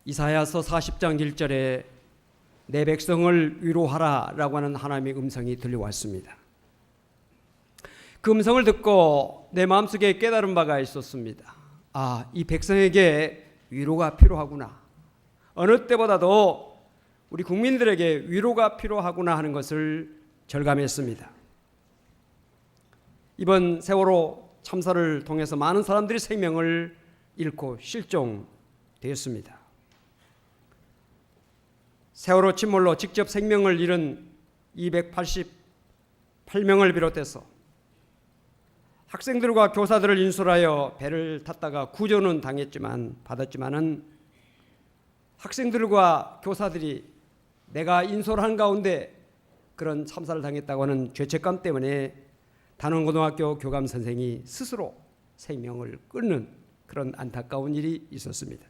이사야서 40장 1절에 내 백성을 위로하라 라고 하는 하나님의 음성이 들려왔습니다. 그 음성을 듣고 내 마음속에 깨달은 바가 있었습니다. 아, 이 백성에게 위로가 필요하구나. 어느 때보다도 우리 국민들에게 위로가 필요하구나 하는 것을 절감했습니다. 이번 세월호 참사를 통해서 많은 사람들이 생명을 잃고 실종되었습니다. 세월호 침몰로 직접 생명을 잃은 288명을 비롯해서 학생들과 교사들을 인솔하여 배를 탔다가 구조는 받았지만은 학생들과 교사들이 내가 인솔한 가운데 그런 참사를 당했다고 하는 죄책감 때문에 단원고등학교 교감 선생이 스스로 생명을 끊는 그런 안타까운 일이 있었습니다.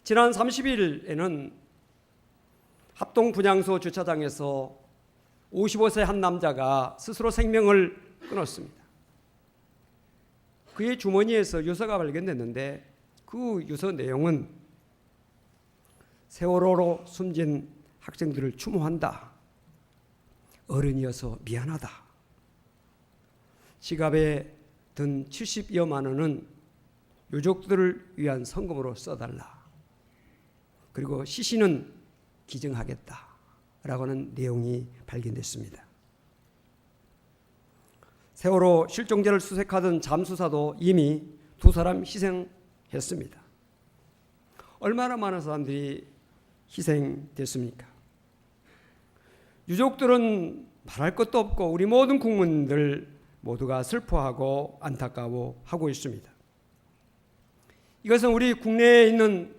지난 30일에는 합동 분향소 주차장에서 55세 한 남자가 스스로 생명을 끊었습니다. 그의 주머니에서 유서가 발견됐는데 그 유서 내용은 세월호로 숨진 학생들을 추모한다. 어른이어서 미안하다. 지갑에 든 70여만 원은 유족들을 위한 성금으로 써달라. 그리고 시신은 기증하겠다 라고 하는 내용이 발견됐습니다. 세월호 실종자를 수색하던 잠수사도 이미 2사람 희생했습니다. 얼마나 많은 사람들이 희생됐습니까? 유족들은 말할 것도 없고 우리 모든 국민들 모두가 슬퍼하고 안타까워하고 있습니다. 이것은 우리 국내에 있는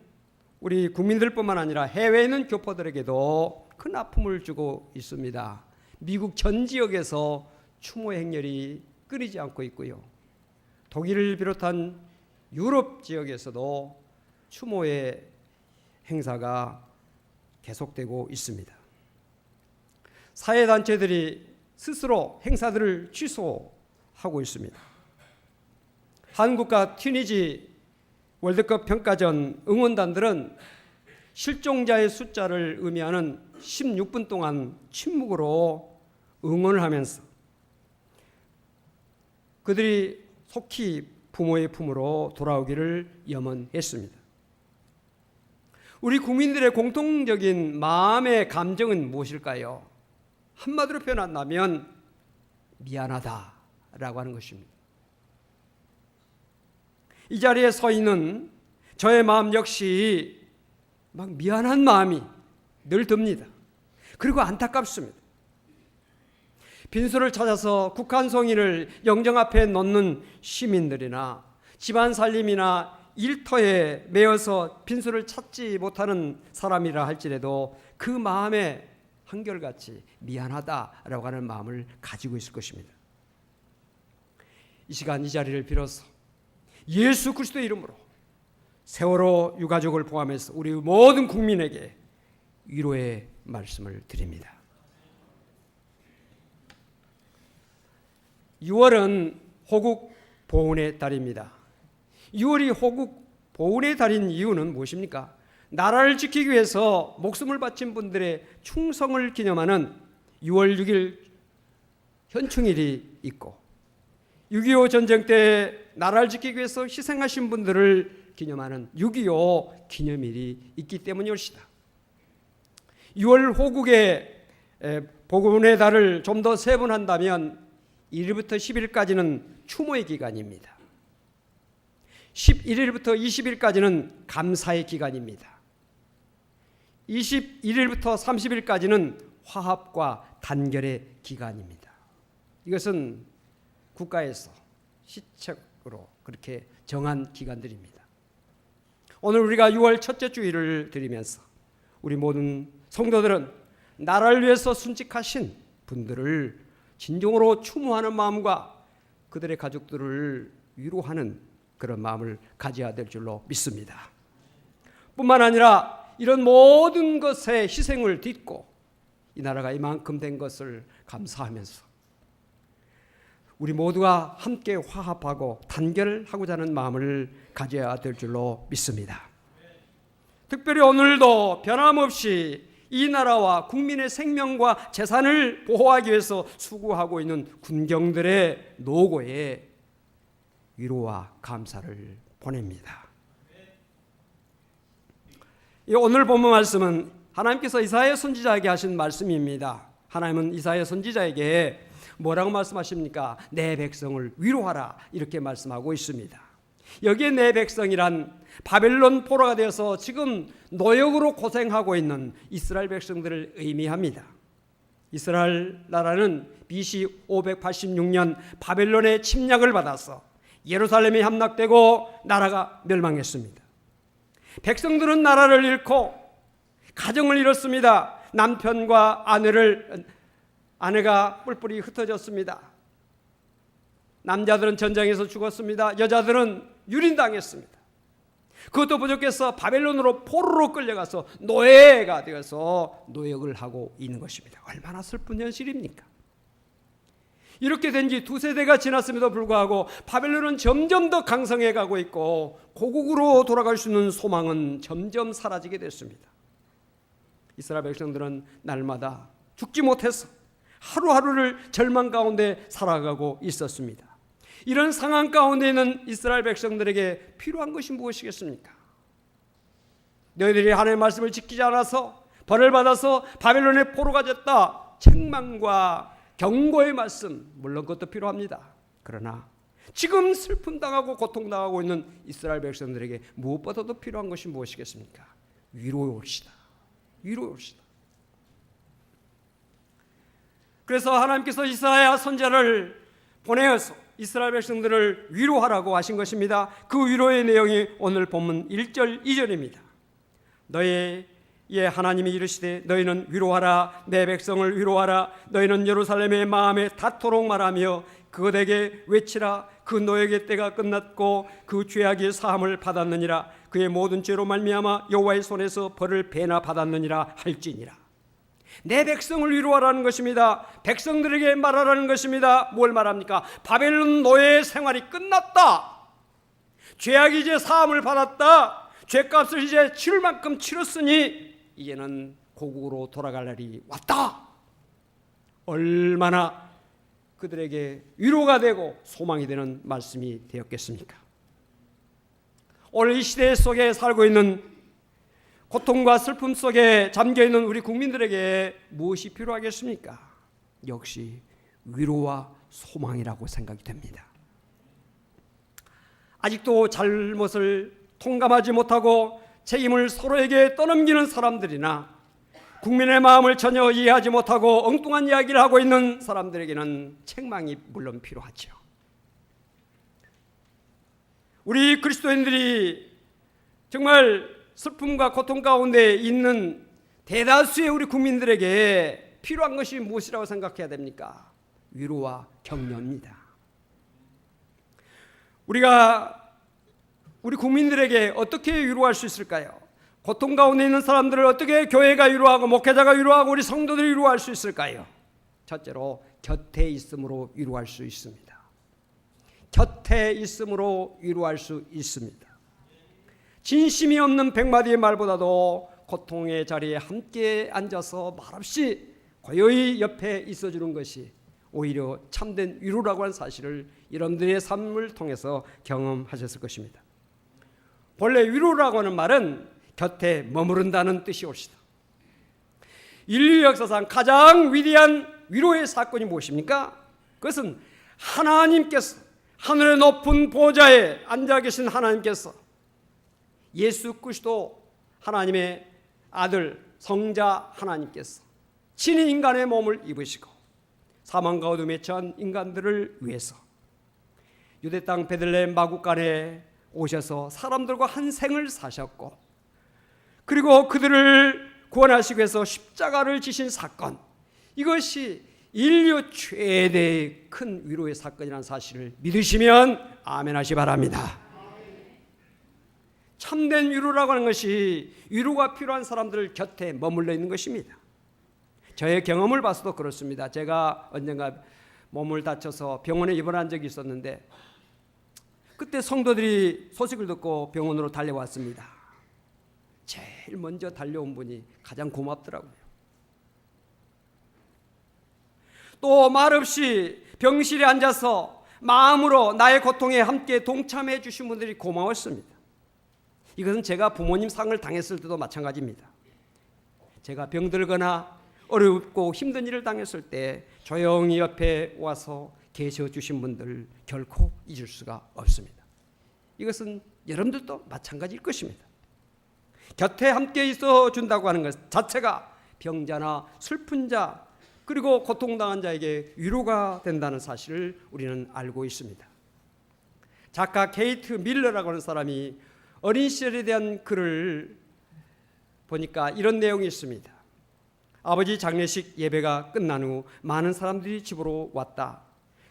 우리 국민들뿐만 아니라 해외에 있는 교포들에게도 큰 아픔을 주고 있습니다. 미국 전 지역에서 추모 행렬이 끊이지 않고 있고요. 독일을 비롯한 유럽 지역에서도 추모의 행사가 계속되고 있습니다. 사회단체들이 스스로 행사들을 취소하고 있습니다. 한국과 튀니지 월드컵 평가전 응원단들은 실종자의 숫자를 의미하는 16분 동안 침묵으로 응원을 하면서 그들이 속히 부모의 품으로 돌아오기를 염원했습니다. 우리 국민들의 공통적인 마음의 감정은 무엇일까요? 한마디로 표현한다면 미안하다라고 하는 것입니다. 이 자리에 서 있는 저의 마음 역시 막 미안한 마음이 늘 듭니다. 그리고 안타깝습니다. 빈소를 찾아서 국한송이를 영정 앞에 놓는 시민들이나 집안 살림이나 일터에 매여서 빈소를 찾지 못하는 사람이라 할지라도 그 마음에 한결같이 미안하다라고 하는 마음을 가지고 있을 것입니다. 이 시간 이 자리를 빌어서 예수 그리스도의 이름으로 세월호 유가족을 포함해서 우리 모든 국민에게 위로의 말씀을 드립니다. 6월은 호국 보훈의 달입니다. 6월이 호국 보훈의 달인 이유는 무엇입니까? 나라를 지키기 위해서 목숨을 바친 분들의 충성을 기념하는 6월 6일 현충일이 있고 6.25 전쟁 때 나라를 지키기 위해서 희생하신 분들을 기념하는 6.25 기념일이 있기 때문이옵시다. 6월 호국의 보훈의 달을 좀 더 세분한다면 1일부터 10일까지는 추모의 기간입니다. 11일부터 20일까지는 감사의 기간입니다. 21일부터 30일까지는 화합과 단결의 기간입니다. 이것은 국가에서 시책으로 그렇게 정한 기간들입니다. 오늘 우리가 6월 첫째 주일을 드리면서 우리 모든 성도들은 나라를 위해서 순직하신 분들을 진정으로 추모하는 마음과 그들의 가족들을 위로하는 그런 마음을 가져야 될 줄로 믿습니다. 뿐만 아니라 이런 모든 것의 희생을 딛고 이 나라가 이만큼 된 것을 감사하면서 우리 모두가 함께 화합하고 단결하고자 하는 마음을 가져야 될 줄로 믿습니다. 특별히 오늘도 변함없이 이 나라와 국민의 생명과 재산을 보호하기 위해서 수고하고 있는 군경들의 노고에 위로와 감사를 보냅니다. 오늘 본문 말씀은 하나님께서 이사야 선지자에게 하신 말씀입니다. 하나님은 이사야 선지자에게 뭐라고 말씀하십니까? 내 백성을 위로하라, 이렇게 말씀하고 있습니다. 여기에 내 백성이란 바벨론 포로가 되어서 지금 노역으로 고생하고 있는 이스라엘 백성들을 의미합니다. 이스라엘 나라는 BC 586년 바벨론의 침략을 받아서 예루살렘이 함락되고 나라가 멸망했습니다. 백성들은 나라를 잃고 가정을 잃었습니다. 남편과 아내가 뿔뿔이 흩어졌습니다. 남자들은 전장에서 죽었습니다. 여자들은 유린당했습니다. 그것도 부족해서 바벨론으로 포로로 끌려가서 노예가 되어서 노역을 하고 있는 것입니다. 얼마나 슬픈 현실입니까? 이렇게 된 지 2세대가 지났음에도 불구하고 바벨론은 점점 더 강성해 가고 있고 고국으로 돌아갈 수 있는 소망은 점점 사라지게 됐습니다. 이스라엘 백성들은 날마다 죽지 못해서 하루하루를 절망 가운데 살아가고 있었습니다. 이런 상황 가운데 있는 이스라엘 백성들에게 필요한 것이 무엇이겠습니까? 너희들이 하나님의 말씀을 지키지 않아서 벌을 받아서 바벨론의 포로가 됐다, 책망과 경고의 말씀, 물론 그것도 필요합니다. 그러나 지금 슬픔당하고 고통당하고 있는 이스라엘 백성들에게 무엇보다도 필요한 것이 무엇이겠습니까? 위로옵시다. 위로옵시다. 그래서 하나님께서 이사야 선지자를 보내어서 이스라엘 백성들을 위로하라고 하신 것입니다. 그 위로의 내용이 오늘 본문 1절 2절입니다. 너희의 하나님이 이르시되 너희는 위로하라, 내 백성을 위로하라. 너희는 예루살렘의 마음에 닿도록 말하며 그것에게 외치라. 그 노역의 때가 끝났고 그 죄악이 사함을 받았느니라. 그의 모든 죄로 말미암아 여호와의 손에서 벌을 배나 받았느니라 할지니라. 내 백성을 위로하라는 것입니다. 백성들에게 말하라는 것입니다. 뭘 말합니까? 바벨론 노예 생활이 끝났다. 죄악이 이제 사함을 받았다. 죄값을 이제 치를 만큼 치렀으니 이제는 고국으로 돌아갈 날이 왔다. 얼마나 그들에게 위로가 되고 소망이 되는 말씀이 되었겠습니까? 오늘 이 시대 속에 살고 있는 고통과 슬픔 속에 잠겨있는 우리 국민들에게 무엇이 필요하겠습니까? 역시 위로와 소망이라고 생각이 됩니다. 아직도 잘못을 통감하지 못하고 책임을 서로에게 떠넘기는 사람들이나 국민의 마음을 전혀 이해하지 못하고 엉뚱한 이야기를 하고 있는 사람들에게는 책망이 물론 필요하죠. 우리 그리스도인들이 정말 슬픔과 고통 가운데 있는 대다수의 우리 국민들에게 필요한 것이 무엇이라고 생각해야 됩니까? 위로와 격려입니다. 우리가 우리 국민들에게 어떻게 위로할 수 있을까요? 고통 가운데 있는 사람들을 어떻게 교회가 위로하고 목회자가 위로하고 우리 성도들이 위로할 수 있을까요? 첫째로 곁에 있음으로 위로할 수 있습니다. 곁에 있음으로 위로할 수 있습니다. 진심이 없는 백마디의 말보다도 고통의 자리에 함께 앉아서 말없이 고요히 옆에 있어주는 것이 오히려 참된 위로라고 하는 사실을 여러분들의 삶을 통해서 경험하셨을 것입니다. 본래 위로라고 하는 말은 곁에 머무른다는 뜻이 옵시다. 인류 역사상 가장 위대한 위로의 사건이 무엇입니까? 그것은 하나님께서 하늘의 높은 보좌에 앉아 계신 하나님께서 예수 그리스도 하나님의 아들 성자 하나님께서 친히 인간의 몸을 입으시고 사망과 어둠에 처한 인간들을 위해서 유대 땅 베들레헴 마구간에 오셔서 사람들과 한 생을 사셨고 그리고 그들을 구원하시기 위해서 십자가를 지신 사건, 이것이 인류 최대의 큰 위로의 사건이라는 사실을 믿으시면 아멘 하시 바랍니다. 참된 위로라고 하는 것이 위로가 필요한 사람들 곁에 머물러 있는 것입니다. 저의 경험을 봐서도 그렇습니다. 제가 언젠가 몸을 다쳐서 병원에 입원한 적이 있었는데 그때 성도들이 소식을 듣고 병원으로 달려왔습니다. 제일 먼저 달려온 분이 가장 고맙더라고요. 또 말없이 병실에 앉아서 마음으로 나의 고통에 함께 동참해 주신 분들이 고마웠습니다. 이것은 제가 부모님 상을 당했을 때도 마찬가지입니다. 제가 병들거나 어렵고 힘든 일을 당했을 때 조용히 옆에 와서 계셔 주신 분들 결코 잊을 수가 없습니다. 이것은 여러분들도 마찬가지일 것입니다. 곁에 함께 있어 준다고 하는 것 자체가 병자나 슬픈 자 그리고 고통당한 자에게 위로가 된다는 사실을 우리는 알고 있습니다. 작가 케이트 밀러라고 하는 사람이 어린 시절에 대한 글을 보니까 이런 내용이 있습니다. 아버지 장례식 예배가 끝난 후 많은 사람들이 집으로 왔다.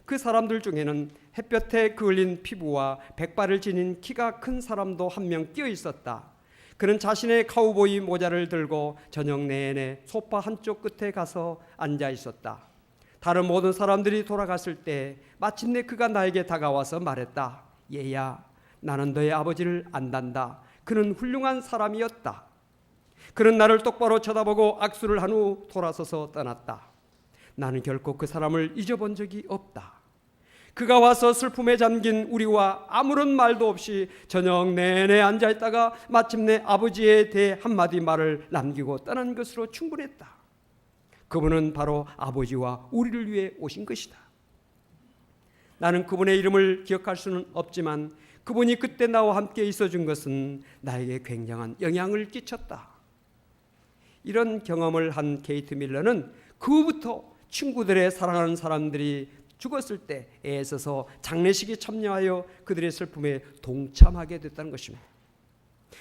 그 사람들 중에는 햇볕에 그을린 피부와 백발을 지닌 키가 큰 사람도 한 명 끼어 있었다. 그는 자신의 카우보이 모자를 들고 저녁 내내 소파 한쪽 끝에 가서 앉아 있었다. 다른 모든 사람들이 돌아갔을 때 마침내 그가 나에게 다가와서 말했다. 얘야, 나는 너의 아버지를 안단다. 그는 훌륭한 사람이었다. 그는 나를 똑바로 쳐다보고 악수를 한 후 돌아서서 떠났다. 나는 결코 그 사람을 잊어본 적이 없다. 그가 와서 슬픔에 잠긴 우리와 아무런 말도 없이 저녁 내내 앉아있다가 마침내 아버지에 대해 한마디 말을 남기고 떠난 것으로 충분했다. 그분은 바로 아버지와 우리를 위해 오신 것이다. 나는 그분의 이름을 기억할 수는 없지만 그분이 그때 나와 함께 있어준 것은 나에게 굉장한 영향을 끼쳤다. 이런 경험을 한 케이트 밀러는 그 후부터 친구들의 사랑하는 사람들이 죽었을 때 애써서 장례식에 참여하여 그들의 슬픔에 동참하게 됐다는 것입니다.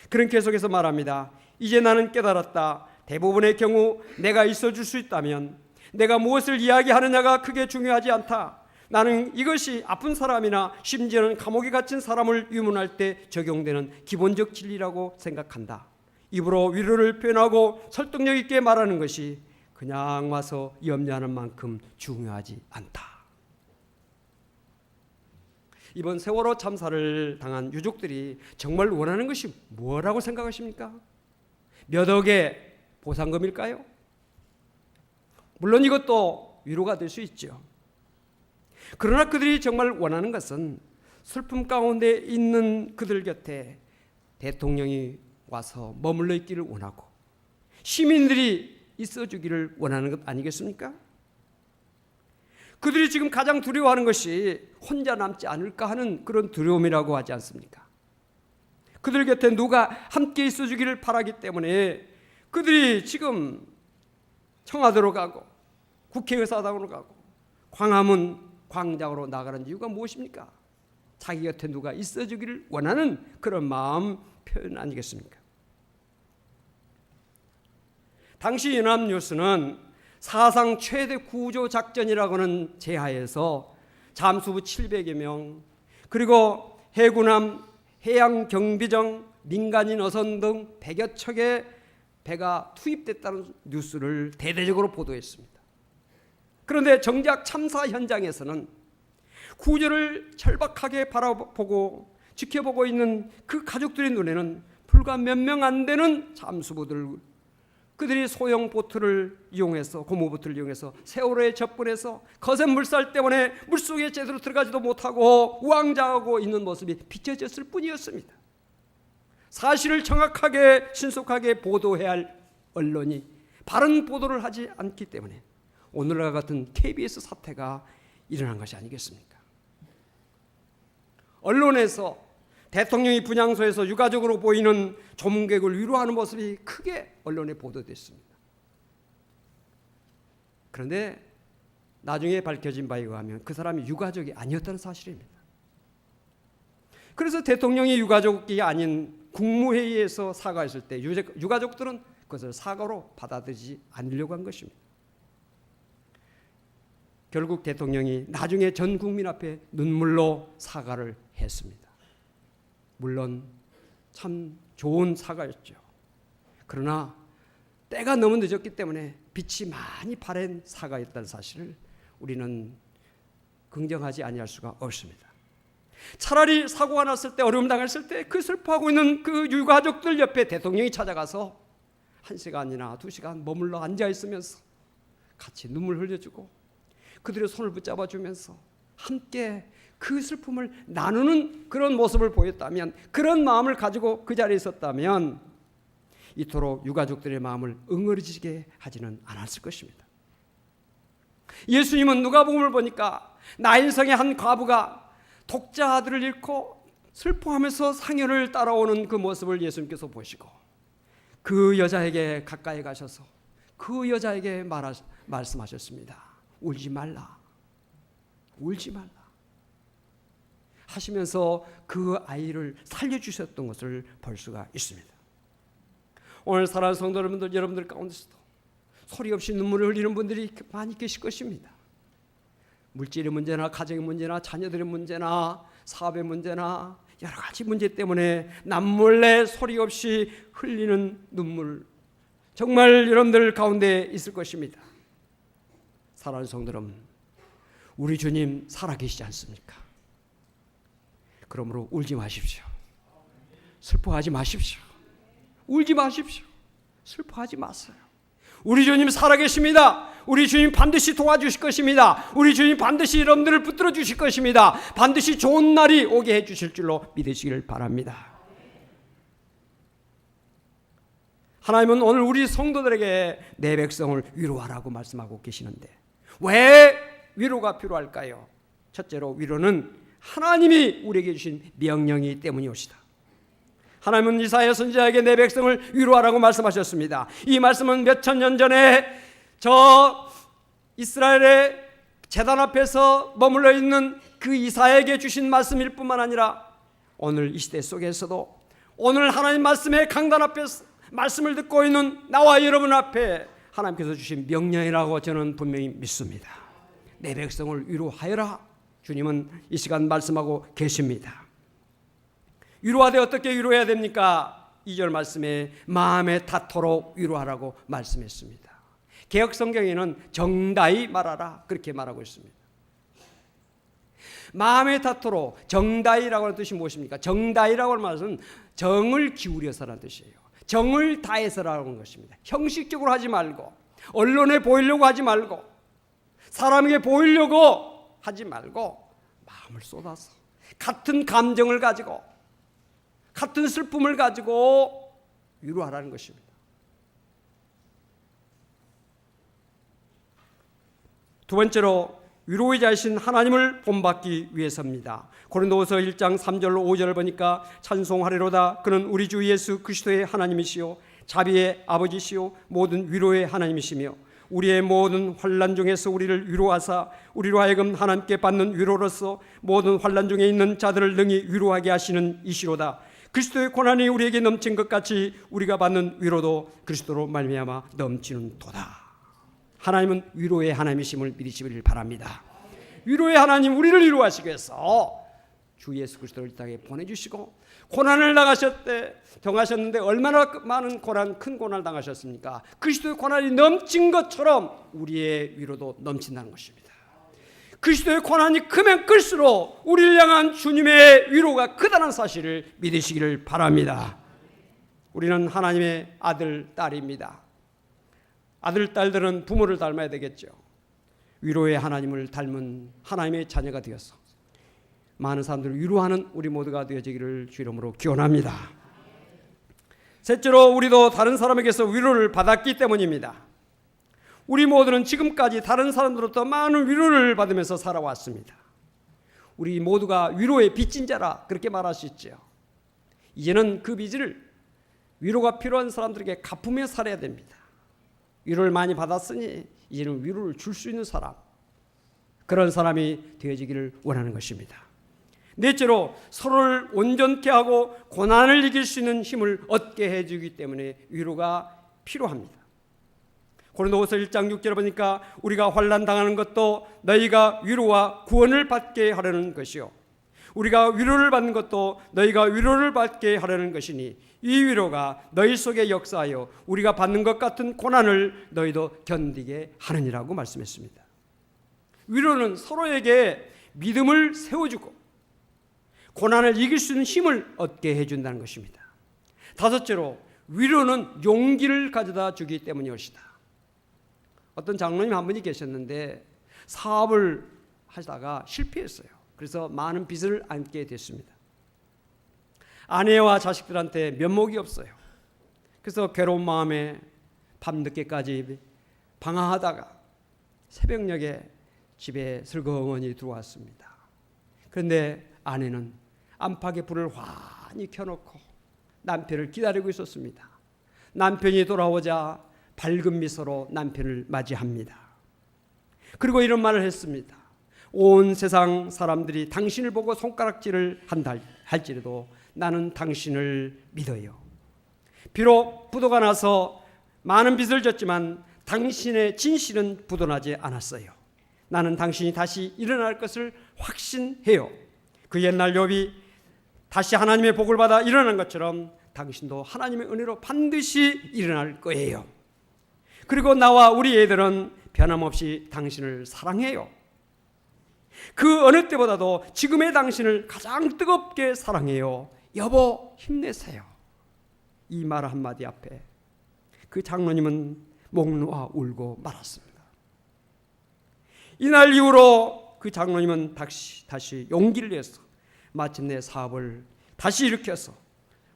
그는 계속해서 말합니다. 이제 나는 깨달았다. 대부분의 경우 내가 있어줄 수 있다면 내가 무엇을 이야기하느냐가 크게 중요하지 않다. 나는 이것이 아픈 사람이나 심지어는 감옥에 갇힌 사람을 유문할 때 적용되는 기본적 진리라고 생각한다. 입으로 위로를 표현하고 설득력 있게 말하는 것이 그냥 와서 염려하는 만큼 중요하지 않다. 이번 세월호 참사를 당한 유족들이 정말 원하는 것이 뭐라고 생각하십니까? 몇 억의 보상금일까요? 물론 이것도 위로가 될 수 있죠. 그러나 그들이 정말 원하는 것은 슬픔 가운데 있는 그들 곁에 대통령이 와서 머물러 있기를 원하고 시민들이 있어주기를 원하는 것 아니겠습니까? 그들이 지금 가장 두려워하는 것이 혼자 남지 않을까 하는 그런 두려움이라고 하지 않습니까? 그들 곁에 누가 함께 있어주기를 바라기 때문에 그들이 지금 청와대로 가고 국회의사당으로 가고 광화문 광장으로 나가는 이유가 무엇입니까? 자기 곁에 누가 있어주기를 원하는 그런 마음 표현 아니겠습니까? 당시 연합뉴스는 사상 최대 구조 작전이라고는 제하에서 잠수부 700여 명 그리고 해군함, 해양경비정, 민간인 어선 등 100여 척의 배가 투입됐다는 뉴스를 대대적으로 보도했습니다. 그런데 정작 참사 현장에서는 구조를 절박하게 바라보고 지켜보고 있는 그 가족들의 눈에는 불과 몇 명 안 되는 잠수부들 그들이 소형 보트를 이용해서 고무보트를 이용해서 세월호에 접근해서 거센 물살 때문에 물속에 제대로 들어가지도 못하고 우왕좌하고 있는 모습이 비춰졌을 뿐이었습니다. 사실을 정확하게 신속하게 보도해야 할 언론이 바른 보도를 하지 않기 때문에 오늘과 같은 KBS 사태가 일어난 것이 아니겠습니까? 언론에서 대통령이 분향소에서 유가족으로 보이는 조문객을 위로하는 모습이 크게 언론에 보도됐습니다. 그런데 나중에 밝혀진 바에 의하면 그 사람이 유가족이 아니었다는 사실입니다. 그래서 대통령이 유가족이 아닌 국무회의에서 사과했을 때 유가족들은 그것을 사과로 받아들이지 않으려고 한 것입니다. 결국 대통령이 나중에 전 국민 앞에 눈물로 사과를 했습니다. 물론 참 좋은 사과였죠. 그러나 때가 너무 늦었기 때문에 빛이 많이 바랜 사과였다는 사실을 우리는 긍정하지 아니할 수가 없습니다. 차라리 사고가 났을 때, 어려움 당했을 때 그 슬퍼하고 있는 그 유가족들 옆에 대통령이 찾아가서 1시간이나 2시간 머물러 앉아 있으면서 같이 눈물 흘려주고 그들의 손을 붙잡아 주면서 함께 그 슬픔을 나누는 그런 모습을 보였다면, 그런 마음을 가지고 그 자리에 있었다면 이토록 유가족들의 마음을 응어리지게 하지는 않았을 것입니다. 예수님은 누가복음을 보니까 나인성의 한 과부가 독자 아들을 잃고 슬퍼하면서 상여를 따라오는 그 모습을 예수님께서 보시고 그 여자에게 가까이 가셔서 그 여자에게 말씀하셨습니다. 울지 말라, 울지 말라 하시면서 그 아이를 살려주셨던 것을 볼 수가 있습니다. 오늘 사랑하는 성도 여러분들, 여러분들 가운데서도 소리 없이 눈물을 흘리는 분들이 많이 계실 것입니다. 물질의 문제나 가정의 문제나 자녀들의 문제나 사업의 문제나 여러 가지 문제 때문에 남몰래 소리 없이 흘리는 눈물, 정말 여러분들 가운데 있을 것입니다. 사랑하는 성도 여러분, 우리 주님 살아계시지 않습니까? 그러므로 울지 마십시오. 슬퍼하지 마십시오. 울지 마십시오. 슬퍼하지 마세요. 우리 주님 살아계십니다. 우리 주님 반드시 도와주실 것입니다. 우리 주님 반드시 여러분들을 붙들어 주실 것입니다. 반드시 좋은 날이 오게 해주실 줄로 믿으시길 바랍니다. 하나님은 오늘 우리 성도들에게 내 백성을 위로하라고 말씀하고 계시는데 왜 위로가 필요할까요? 첫째로 위로는 하나님이 우리에게 주신 명령이기 때문이옵니다. 하나님은 이사야 선지자에게 내 백성을 위로하라고 말씀하셨습니다. 이 말씀은 몇천 년 전에 저 이스라엘의 제단 앞에서 머물러 있는 그 이사야에게 주신 말씀일 뿐만 아니라 오늘 이 시대 속에서도 오늘 하나님 말씀의 강단 앞에서 말씀을 듣고 있는 나와 여러분 앞에 하나님께서 주신 명령이라고 저는 분명히 믿습니다. 내 백성을 위로하여라. 주님은 이 시간 말씀하고 계십니다. 위로하되 어떻게 위로해야 됩니까? 2절 말씀에 마음에 닿도록 위로하라고 말씀했습니다. 개역 성경에는 정다이 말하라 그렇게 말하고 있습니다. 마음에 닿도록, 정다이라고 하는 뜻이 무엇입니까? 정다이라고 하는 말은 정을 기울여서라는 뜻이에요. 정을 다해서라는 하는 것입니다. 형식적으로 하지 말고, 언론에 보이려고 하지 말고, 사람에게 보이려고 하지 말고 마음을 쏟아서 같은 감정을 가지고 같은 슬픔을 가지고 위로하라는 것입니다. 두 번째로 위로의 자신 하나님을 본받기 위해서입니다. 고린도후서 1장 3절로 5절을 보니까 찬송하리로다 그는 우리 주 예수 그리스도의 하나님이시요 자비의 아버지시요 모든 위로의 하나님이시며 우리의 모든 환난 중에서 우리를 위로하사 우리로 하여금 하나님께 받는 위로로서 모든 환난 중에 있는 자들을 능히 위로하게 하시는 이시로다. 그리스도의 고난이 우리에게 넘친 것 같이 우리가 받는 위로도 그리스도로 말미암아 넘치는 도다. 하나님은 위로의 하나님이심을 믿으시길 바랍니다. 위로의 하나님, 우리를 위로하시기 위해서 주 예수 그리스도를 이 땅에 보내주시고 고난을 당하셨는데 얼마나 많은 고난, 큰 고난을 당하셨습니까? 그리스도의 고난이 넘친 것처럼 우리의 위로도 넘친다는 것입니다. 그리스도의 고난이 크면 클수록 우리를 향한 주님의 위로가 크다는 사실을 믿으시기를 바랍니다. 우리는 하나님의 아들, 딸입니다. 아들, 딸들은 부모를 닮아야 되겠죠. 위로의 하나님을 닮은 하나님의 자녀가 되어서 많은 사람들을 위로하는 우리 모두가 되어지기를 주 이름으로 기원합니다. 셋째로 우리도 다른 사람에게서 위로를 받았기 때문입니다. 우리 모두는 지금까지 다른 사람들로부터 많은 위로를 받으면서 살아왔습니다. 우리 모두가 위로의 빚진 자라 그렇게 말할 수 있죠. 이제는 그 빚을 위로가 필요한 사람들에게 갚으며 살아야 됩니다. 위로를 많이 받았으니 이제는 위로를 줄 수 있는 사람, 그런 사람이 되어지기를 원하는 것입니다. 넷째로 서로를 온전케 하고 고난을 이길 수 있는 힘을 얻게 해주기 때문에 위로가 필요합니다. 고린도후서 1장 6절에 보니까 우리가 환난 당하는 것도 너희가 위로와 구원을 받게 하려는 것이요 우리가 위로를 받는 것도 너희가 위로를 받게 하려는 것이니 이 위로가 너희 속에 역사하여 우리가 받는 것 같은 고난을 너희도 견디게 하느니라고 말씀했습니다. 위로는 서로에게 믿음을 세워주고 고난을 이길 수 있는 힘을 얻게 해준다는 것입니다. 다섯째로 위로는 용기를 가져다 주기 때문일 것이다. 어떤 장로님 한 분이 계셨는데 사업을 하다가 실패했어요. 그래서 많은 빚을 안게 됐습니다. 아내와 자식들한테 면목이 없어요. 그래서 괴로운 마음에 밤늦게까지 방황하다가 새벽녘에 집에 슬그머니 들어왔습니다. 그런데 아내는 안팎에 불을 환히 켜놓고 남편을 기다리고 있었습니다. 남편이 돌아오자 밝은 미소로 남편을 맞이합니다. 그리고 이런 말을 했습니다. 온 세상 사람들이 당신을 보고 손가락질을 한다 할지라도 나는 당신을 믿어요. 비록 부도가 나서 많은 빚을 졌지만 당신의 진실은 부도나지 않았어요. 나는 당신이 다시 일어날 것을 확신해요. 그 옛날 욥이 다시 하나님의 복을 받아 일어난 것처럼 당신도 하나님의 은혜로 반드시 일어날 거예요. 그리고 나와 우리 애들은 변함없이 당신을 사랑해요. 그 어느 때보다도 지금의 당신을 가장 뜨겁게 사랑해요. 여보 힘내세요. 이 말 한마디 앞에 그 장로님은 목 놓아 울고 말았습니다. 이날 이후로 그 장로님은 다시 용기를 내서 마침내 사업을 다시 일으켜서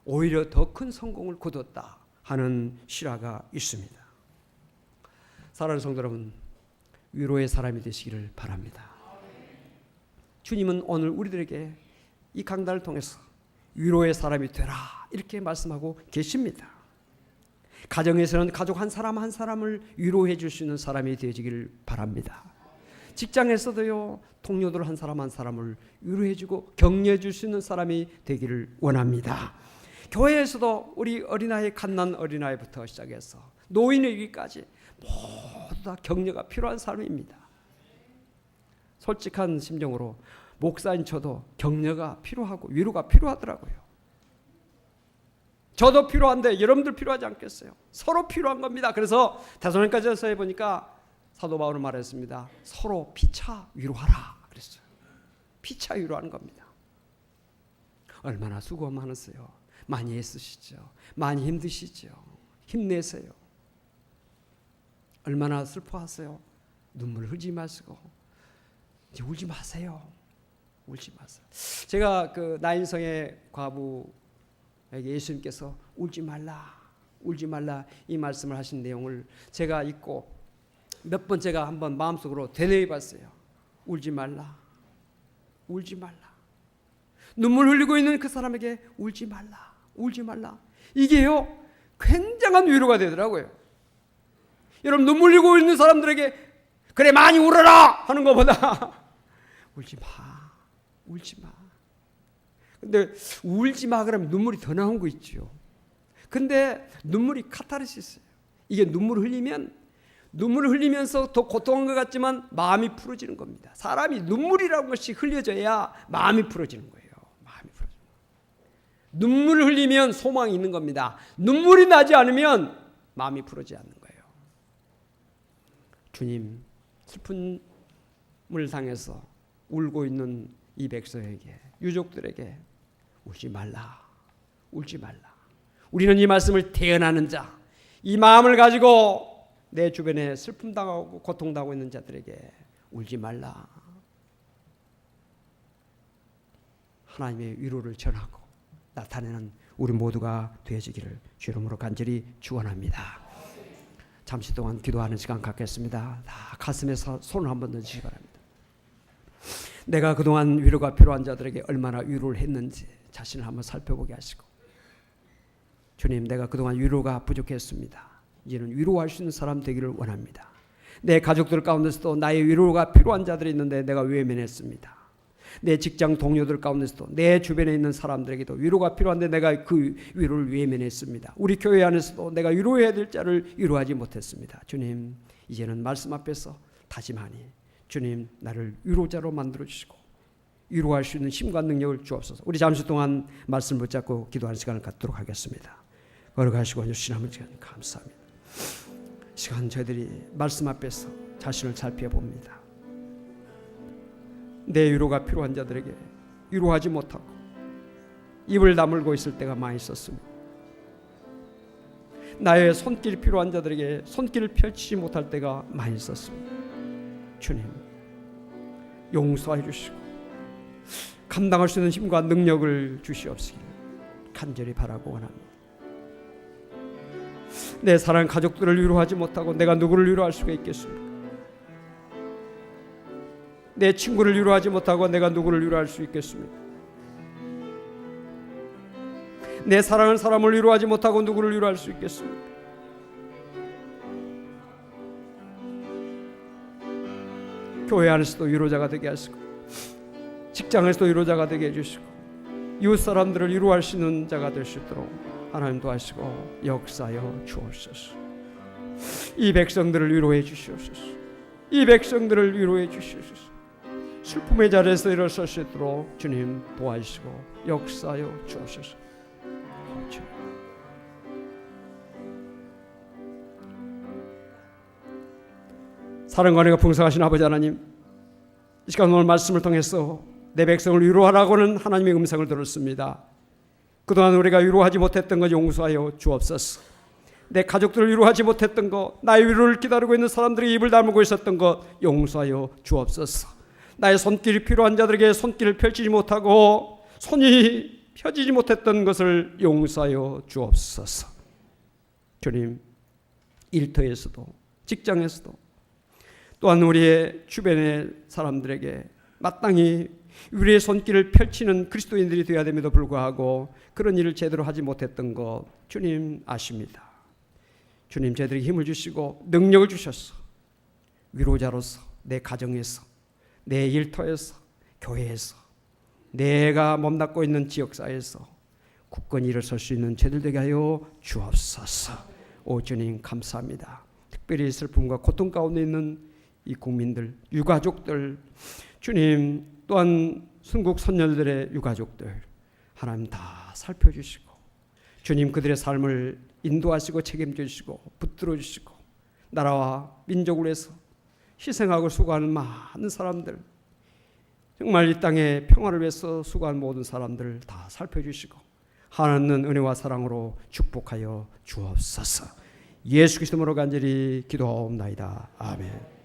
오히려 더 큰 성공을 거뒀다 하는 실화가 있습니다. 사랑하는 성도 여러분, 위로의 사람이 되시기를 바랍니다. 주님은 오늘 우리들에게 이 강단을 통해서 위로의 사람이 되라 이렇게 말씀하고 계십니다. 가정에서는 가족 한 사람 한 사람을 위로해 줄 수 있는 사람이 되어지기를 바랍니다. 직장에서도요, 동료들 한 사람 한 사람을 위로해 주고 격려해 줄 수 있는 사람이 되기를 원합니다. 교회에서도 우리 어린아이, 갓난 어린아이부터 시작해서 노인에게까지 모두 다 격려가 필요한 삶입니다. 솔직한 심정으로 목사인 저도 격려가 필요하고 위로가 필요하더라고요. 저도 필요한데 여러분들 필요하지 않겠어요? 서로 필요한 겁니다. 그래서 데살로니가전서에 보니까 사도 바울은 말했습니다. 서로 피차 위로하라 그랬어요. 피차 위로하는 겁니다. 얼마나 수고 많으세요. 많이 애쓰시죠. 많이 힘드시죠. 힘내세요. 얼마나 슬퍼하세요. 눈물 흘리지 마시고 이제 울지 마세요. 울지 마세요. 제가 그 나인성의 과부에게 예수님께서 울지 말라 이 말씀을 하신 내용을 제가 읽고 몇 번 제가 한번 마음속으로 되뇌어봤어요. 울지 말라. 눈물 흘리고 있는 그 사람에게 울지 말라. 이게요 굉장한 위로가 되더라고요. 여러분 눈물 흘리고 있는 사람들에게 그래 많이 울어라 하는 것보다 울지 마. 근데 울지 마 그러면 눈물이 더 나온 거 있죠. 근데 눈물이 카타르시스예요. 이게 눈물을 흘리면서 더 고통한 것 같지만 마음이 풀어지는 겁니다. 사람이 눈물이라는 것이 흘려져야 마음이 풀어지는 거예요. 눈물을 흘리면 소망이 있는 겁니다. 눈물이 나지 않으면 마음이 풀어지지 않는 거예요. 주님, 슬픔을 당해서 울고 있는 이 백성에게, 유족들에게 울지 말라. 우리는 이 말씀을 대언하는 자, 이 마음을 가지고 내 주변에 슬픔 당하고 고통 당하고 있는 자들에게 울지 말라. 하나님의 위로를 전하고 나타내는 우리 모두가 되어지기를 주 이름으로 간절히 축원합니다. 잠시 동안 기도하는 시간 갖겠습니다. 다 가슴에 손을 한번 얹으시기 바랍니다. 내가 그동안 위로가 필요한 자들에게 얼마나 위로를 했는지 자신을 한번 살펴보게 하시고, 주님, 내가 그동안 위로가 부족했습니다. 이제는 위로할 수 있는 사람 되기를 원합니다. 내 가족들 가운데서도 나의 위로가 필요한 자들이 있는데 내가 외면했습니다. 내 직장 동료들 가운데서도 내 주변에 있는 사람들에게도 위로가 필요한데 내가 그 위로를 외면했습니다. 우리 교회 안에서도 내가 위로해야 될 자를 위로하지 못했습니다. 주님, 이제는 말씀 앞에서 다짐하니 주님, 나를 위로자로 만들어주시고 위로할 수 있는 힘과 능력을 주옵소서. 우리 잠시 동안 말씀을 붙잡고 기도하는 시간을 갖도록 하겠습니다. 걸어가시고 주신 아버지 감사합니다. 시간 저희들이 말씀 앞에서 자신을 살펴봅니다. 내 위로가 필요한 자들에게 위로하지 못하고 입을 다물고 있을 때가 많이 있었습니다. 나의 손길이 필요한 자들에게 손길을 펼치지 못할 때가 많이 있었습니다. 주님, 용서해 주시고 감당할 수 있는 힘과 능력을 주시옵시길 간절히 바라고 원합니다. 내 사랑하는 가족들을 위로하지 못하고 내가 누구를 위로할 수가 있겠습니까? 내 친구를 위로하지 못하고 내가 누구를 위로할 수 있겠습니까? 내 사랑하는 사람을 위로하지 못하고 누구를 위로할 수 있겠습니까? 교회 안에서도 위로자가 되게 하시고 직장에서도 위로자가 되게 해주시고 이웃 사람들을 위로할 수 있는 자가 될 수 있도록 하나님 도와주시고 역사여 주옵소서. 이 백성들을 위로해 주시옵소서. 이 백성들을 위로해 주시옵소서. 슬픔의 자리에서 일어설 수 있도록 주님 도와주시고 역사여 주옵소서. 사랑과 은혜가 풍성하신 아버지 하나님, 이 시간 오늘 말씀을 통해서 내 백성을 위로하라고는 하나님의 음성을 들었습니다. 그동안 우리가 위로하지 못했던 것 용서하여 주옵소서. 내 가족들을 위로하지 못했던 것, 나의 위로를 기다리고 있는 사람들이 입을 다물고 있었던 것 용서하여 주옵소서. 나의 손길이 필요한 자들에게 손길을 펼치지 못하고 손이 펴지지 못했던 것을 용서하여 주옵소서. 주님, 일터에서도 직장에서도 또한 우리의 주변의 사람들에게 마땅히 우리의 손길을 펼치는 그리스도인들이 되어야 됨에도 불구하고 그런 일을 제대로 하지 못했던 것 주님 아십니다. 주님, 저희들에게 힘을 주시고 능력을 주셔서 위로자로서 내 가정에서 내 일터에서 교회에서 내가 몸담고 있는 지역사회에서 굳건히 일어설 수 있는 저희들 되게 하여 주옵소서. 오 주님 감사합니다. 특별히 슬픔과 고통 가운데 있는 이 국민들, 유가족들, 주님 또한 순국 선열들의 유가족들 하나님 다 살펴주시고 주님 그들의 삶을 인도하시고 책임져 주시고 붙들어 주시고 나라와 민족을 위해서 희생하고 수고하는 많은 사람들, 정말 이 땅의 평화를 위해서 수고하는 모든 사람들을 다 살펴주시고 하나님은 은혜와 사랑으로 축복하여 주옵소서. 예수 그리스도로 간절히 기도하옵나이다. 아멘.